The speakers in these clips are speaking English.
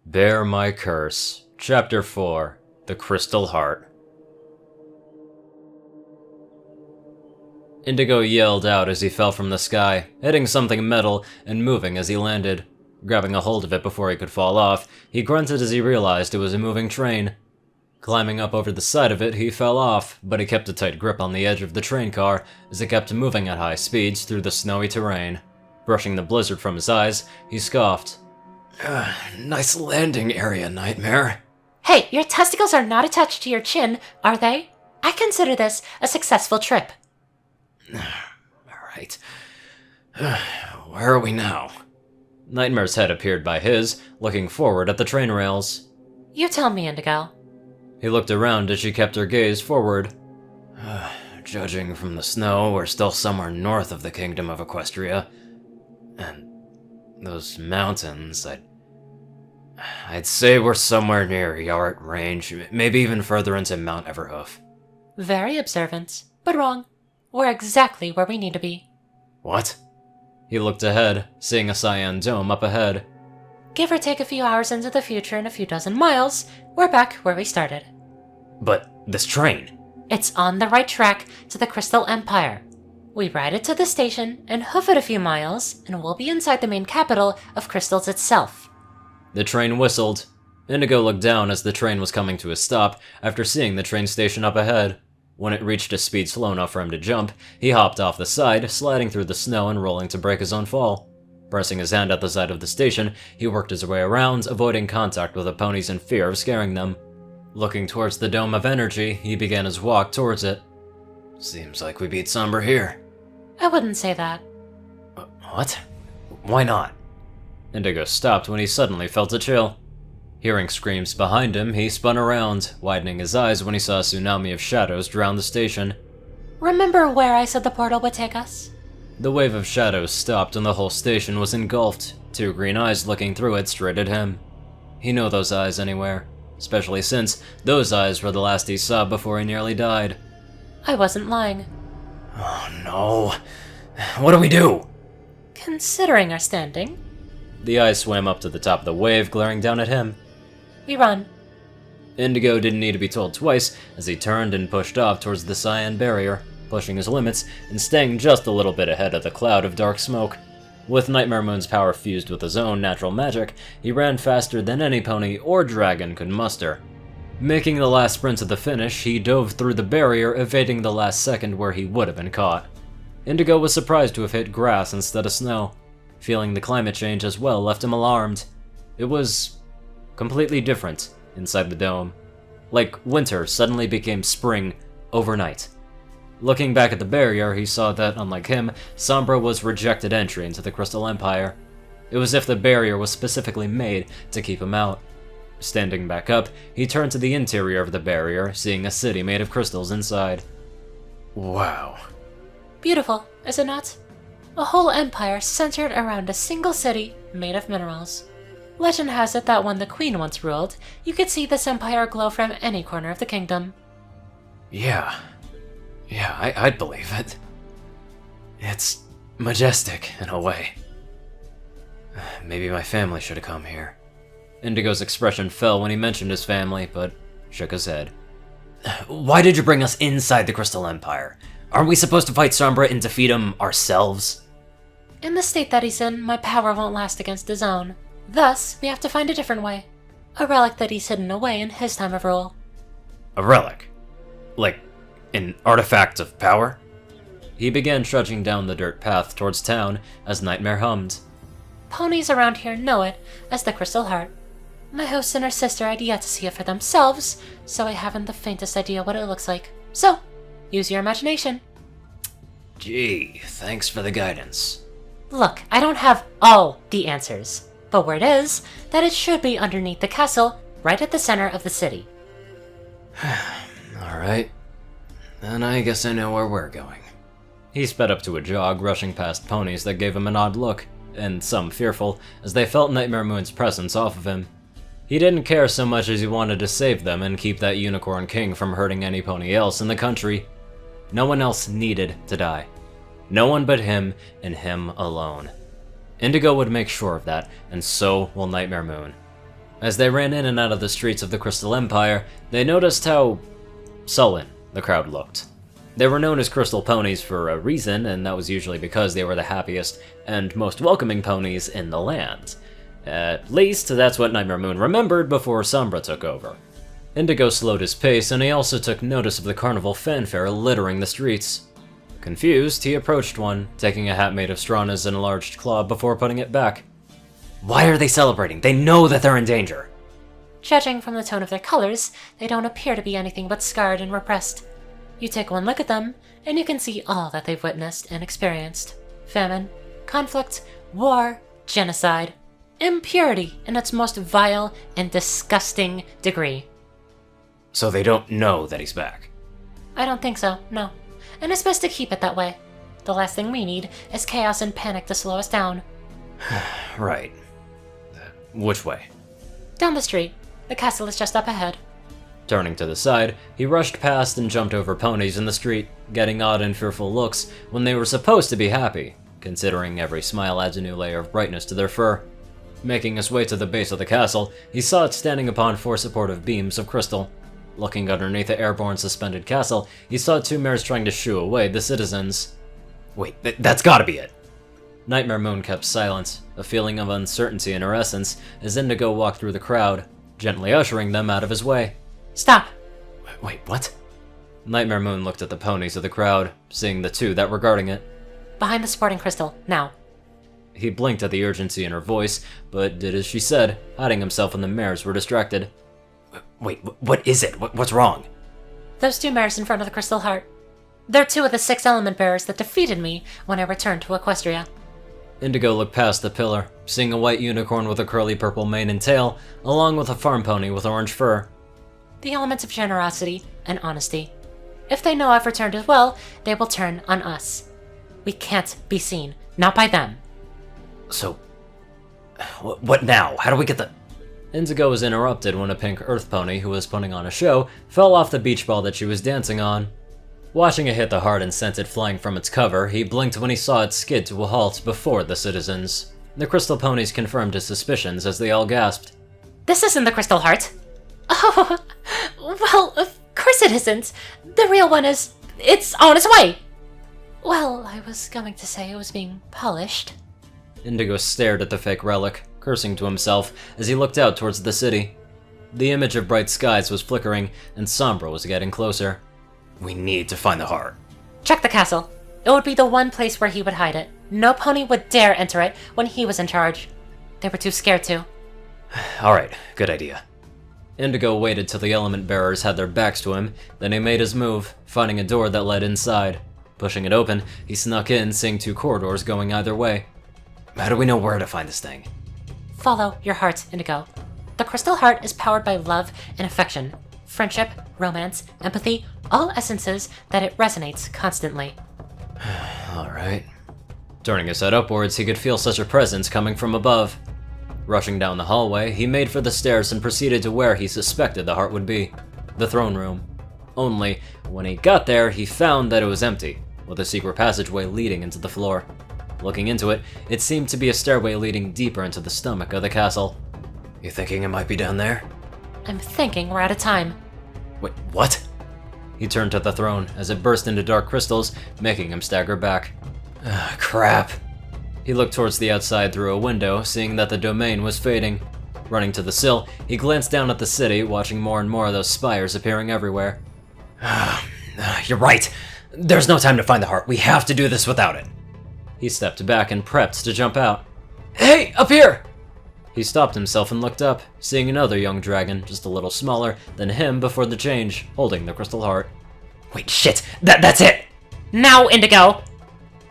Bear My Curse, Chapter 4, The Crystal Heart. Indigo yelled out as he fell from the sky, hitting something metal and moving as he landed. Grabbing a hold of it before he could fall off, he grunted as he realized it was a moving train. Climbing up over the side of it, he fell off, but he kept a tight grip on the edge of the train car as it kept moving at high speeds through the snowy terrain. Brushing the blizzard from his eyes, he scoffed. Nice landing area, Nightmare. Hey, your testicles are not attached to your chin, are they? I consider this a successful trip. Alright. Where are we now? Nightmare's head appeared by his, looking forward at the train rails. You tell me, Indigo. He looked around as she kept her gaze forward. Judging from the snow, we're still somewhere north of the Kingdom of Equestria. And those mountains, I'd say we're somewhere near Yart Range, maybe even further into Mount Everhoof. Very observant, but wrong. We're exactly where we need to be. What? He looked ahead, seeing a cyan dome up ahead. Give or take a few hours into the future and a few dozen miles, we're back where we started. But this train? It's on the right track to the Crystal Empire. We ride it to the station and hoof it a few miles, and we'll be inside the main capital of Crystals itself. The train whistled. Indigo looked down as the train was coming to a stop after seeing the train station up ahead. When it reached a speed slow enough for him to jump, he hopped off the side, sliding through the snow and rolling to break his own fall. Pressing his hand at the side of the station, he worked his way around, avoiding contact with the ponies in fear of scaring them. Looking towards the Dome of Energy, he began his walk towards it. Seems like we beat Sombra here. I wouldn't say that. What? Why not? Indigo stopped when he suddenly felt a chill. Hearing screams behind him, he spun around, widening his eyes when he saw a tsunami of shadows drown the station. Remember where I said the portal would take us? The wave of shadows stopped and the whole station was engulfed, two green eyes looking through it straight at him. He knew those eyes anywhere, especially since those eyes were the last he saw before he nearly died. I wasn't lying. Oh no. What do we do? Considering our standing. The eyes swam up to the top of the wave, glaring down at him. We run. Indigo didn't need to be told twice as he turned and pushed off towards the cyan barrier, pushing his limits and staying just a little bit ahead of the cloud of dark smoke. With Nightmare Moon's power fused with his own natural magic, he ran faster than any pony or dragon could muster. Making the last sprint to the finish, he dove through the barrier, evading the last second where he would have been caught. Indigo was surprised to have hit grass instead of snow. Feeling the climate change as well left him alarmed. It was completely different inside the dome. Like winter suddenly became spring overnight. Looking back at the barrier, he saw that, unlike him, Sombra was rejected entry into the Crystal Empire. It was as if the barrier was specifically made to keep him out. Standing back up, he turned to the interior of the barrier, seeing a city made of crystals inside. Wow. Beautiful, is it not? A whole empire centered around a single city made of minerals. Legend has it that when the queen once ruled, you could see this empire glow from any corner of the kingdom. Yeah, I'd believe it. It's majestic, in a way. Maybe my family should have come here. Indigo's expression fell when he mentioned his family, but shook his head. Why did you bring us inside the Crystal Empire? Aren't we supposed to fight Sombra and defeat him ourselves? In the state that he's in, my power won't last against his own. Thus, we have to find a different way. A relic that he's hidden away in his time of rule. A relic? Like an artifact of power? He began trudging down the dirt path towards town as Nightmare hummed. Ponies around here know it as the Crystal Heart. My host and her sister had yet to see it for themselves, so I haven't the faintest idea what it looks like. So, use your imagination. Gee, thanks for the guidance. Look, I don't have all the answers, but word is that it should be underneath the castle, right at the center of the city. Alright. Then I guess I know where we're going. He sped up to a jog, rushing past ponies that gave him an odd look, and some fearful, as they felt Nightmare Moon's presence off of him. He didn't care so much as he wanted to save them and keep that Unicorn King from hurting any pony else in the country. No one else needed to die. No one but him and him alone. Indigo would make sure of that, and so will Nightmare Moon. As they ran in and out of the streets of the Crystal Empire, they noticed how sullen the crowd looked. They were known as Crystal Ponies for a reason, and that was usually because they were the happiest and most welcoming ponies in the land. At least, that's what Nightmare Moon remembered before Sombra took over. Indigo slowed his pace, and he also took notice of the carnival fanfare littering the streets. Confused, he approached one, taking a hat made of straw in his enlarged claw before putting it back. Why are they celebrating? They know that they're in danger! Judging from the tone of their colors, they don't appear to be anything but scarred and repressed. You take one look at them, and you can see all that they've witnessed and experienced. Famine, conflict, war, genocide, impurity in its most vile and disgusting degree. So they don't know that he's back? I don't think so, no. And it's best to keep it that way. The last thing we need is chaos and panic to slow us down. Right. Which way? Down the street. The castle is just up ahead. Turning to the side, he rushed past and jumped over ponies in the street, getting odd and fearful looks when they were supposed to be happy, considering every smile adds a new layer of brightness to their fur. Making his way to the base of the castle, he saw it standing upon 4 supportive beams of crystal. Looking underneath the airborne suspended castle, he saw 2 mares trying to shoo away the citizens. Wait, that's gotta be it! Nightmare Moon kept silent, a feeling of uncertainty in her essence, as Indigo walked through the crowd, gently ushering them out of his way. Stop! Wait, what? Nightmare Moon looked at the ponies of the crowd, seeing the 2 that were guarding it. Behind the sporting crystal, now. He blinked at the urgency in her voice, but did as she said, hiding himself when the mares were distracted. Wait, what is it? What's wrong? Those 2 mares in front of the Crystal Heart. They're 2 of the 6 element bearers that defeated me when I returned to Equestria. Indigo looked past the pillar, seeing a white unicorn with a curly purple mane and tail, along with a farm pony with orange fur. The elements of generosity and honesty. If they know I've returned as well, they will turn on us. We can't be seen, not by them. So, what now? How do we get the... Indigo was interrupted when a pink earth pony who was putting on a show fell off the beach ball that she was dancing on. Watching it hit the heart and sent it flying from its cover, he blinked when he saw it skid to a halt before the citizens. The crystal ponies confirmed his suspicions as they all gasped. This isn't the Crystal Heart. Oh, well, of course it isn't. The real one is... it's on its way! Well, I was going to say it was being polished. Indigo stared at the fake relic, cursing to himself as he looked out towards the city. The image of bright skies was flickering, and Sombra was getting closer. We need to find the heart. Check the castle. It would be the one place where he would hide it. No pony would dare enter it when he was in charge. They were too scared to. Alright, good idea. Indigo waited till the element bearers had their backs to him, then he made his move, finding a door that led inside. Pushing it open, he snuck in, seeing 2 corridors going either way. How do we know where to find this thing? Follow your heart, Indigo. The Crystal Heart is powered by love and affection, friendship, romance, empathy, all essences that it resonates constantly. Alright. Turning his head upwards, he could feel such a presence coming from above. Rushing down the hallway, he made for the stairs and proceeded to where he suspected the heart would be, the throne room. Only, when he got there, he found that it was empty, with a secret passageway leading into the floor. Looking into it, it seemed to be a stairway leading deeper into the stomach of the castle. You thinking it might be down there? I'm thinking we're out of time. Wait, what? He turned to the throne as it burst into dark crystals, making him stagger back. Crap. He looked towards the outside through a window, seeing that the domain was fading. Running to the sill, he glanced down at the city, watching more and more of those spires appearing everywhere. You're right. There's no time to find the heart. We have to do this without it. He stepped back and prepped to jump out. Hey, up here! He stopped himself and looked up, seeing another young dragon, just a little smaller than him before the change, holding the crystal heart. Wait, shit! That's it! Now, Indigo!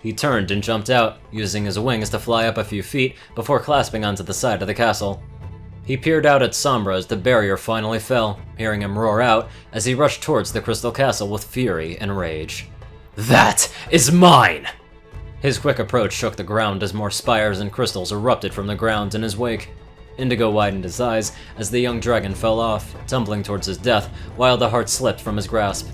He turned and jumped out, using his wings to fly up a few feet before clasping onto the side of the castle. He peered out at Sombra as the barrier finally fell, hearing him roar out as he rushed towards the crystal castle with fury and rage. That is mine! His quick approach shook the ground as more spires and crystals erupted from the ground in his wake. Indigo widened his eyes as the young dragon fell off, tumbling towards his death, while the heart slipped from his grasp.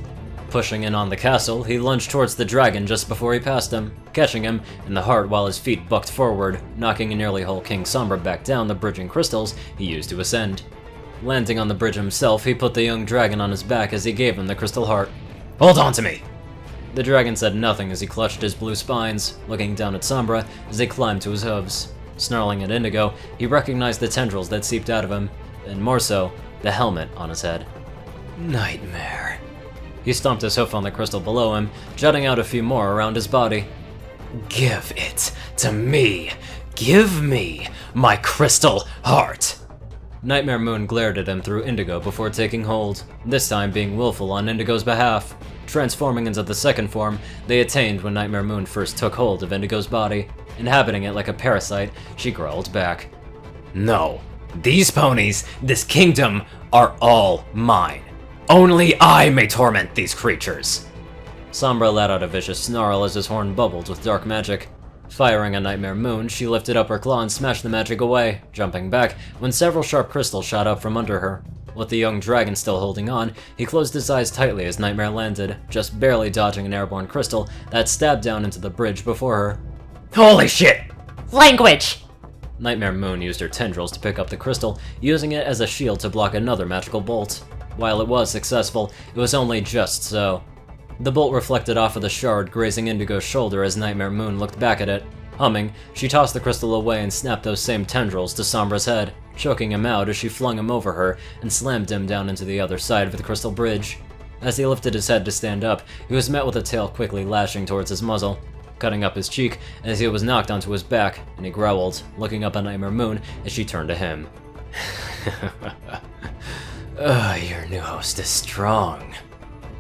Pushing in on the castle, he lunged towards the dragon just before he passed him, catching him in the heart while his feet bucked forward, knocking a nearly whole King Sombra back down the bridging crystals he used to ascend. Landing on the bridge himself, he put the young dragon on his back as he gave him the crystal heart. "Hold on to me!" The dragon said nothing as he clutched his blue spines, looking down at Sombra as they climbed to his hooves. Snarling at Indigo, he recognized the tendrils that seeped out of him, and more so, the helmet on his head. Nightmare. He stomped his hoof on the crystal below him, jutting out a few more around his body. "Give it to me! Give me my crystal heart!" Nightmare Moon glared at him through Indigo before taking hold, this time being willful on Indigo's behalf. Transforming into the second form they attained when Nightmare Moon first took hold of Indigo's body. Inhabiting it like a parasite, she growled back. "No. These ponies, this kingdom, are all mine. Only I may torment these creatures." Sombra let out a vicious snarl as his horn bubbled with dark magic. Firing at Nightmare Moon, she lifted up her claw and smashed the magic away, jumping back when several sharp crystals shot up from under her. With the young dragon still holding on, he closed his eyes tightly as Nightmare landed, just barely dodging an airborne crystal that stabbed down into the bridge before her. "Holy shit!" Language! Nightmare Moon used her tendrils to pick up the crystal, using it as a shield to block another magical bolt. While it was successful, it was only just so. The bolt reflected off of the shard, grazing Indigo's shoulder as Nightmare Moon looked back at it. Humming, she tossed the crystal away and snapped those same tendrils to Sombra's head, choking him out as she flung him over her and slammed him down into the other side of the crystal bridge. As he lifted his head to stand up, he was met with a tail quickly lashing towards his muzzle, cutting up his cheek as he was knocked onto his back, and he growled, looking up at Nightmare Moon as she turned to him. Your new host is strong."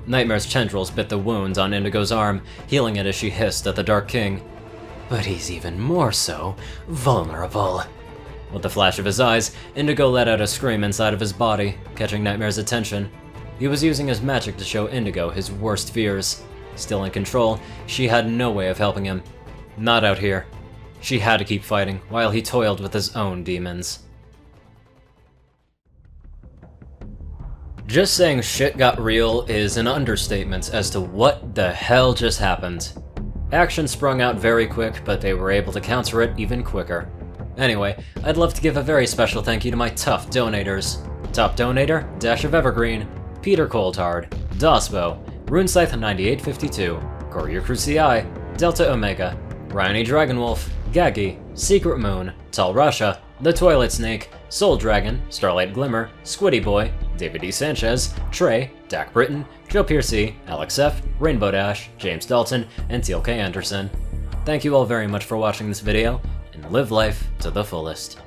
Nightmare's tendrils bit the wounds on Indigo's arm, healing it as she hissed at the Dark King. "But he's even more so vulnerable." With a flash of his eyes, Indigo let out a scream inside of his body, catching Nightmare's attention. He was using his magic to show Indigo his worst fears. Still in control, she had no way of helping him. Not out here. She had to keep fighting, while he toiled with his own demons. Just saying shit got real is an understatement as to what the hell just happened. Action sprung out very quick, but they were able to counter it even quicker. Anyway, I'd love to give a very special thank you to my tough donators. Top donator, Dash of Evergreen, Peter Coulthard, dospo, RuneScythe9852, CourierCruz CI, Delta Omega, Ryanny Dragonwolf, Gagi, Secret Moon, Tallrascha, The Toilet Snake, Soul Dragon, Starlight Glimmer, Squiddy Boy, David E. Sanchez, Trey, Dak Britton, Joe Piercy, Alex F., Rainbow Dash, James Dalton, and Teal K. Anderson. Thank you all very much for watching this video, and live life to the fullest.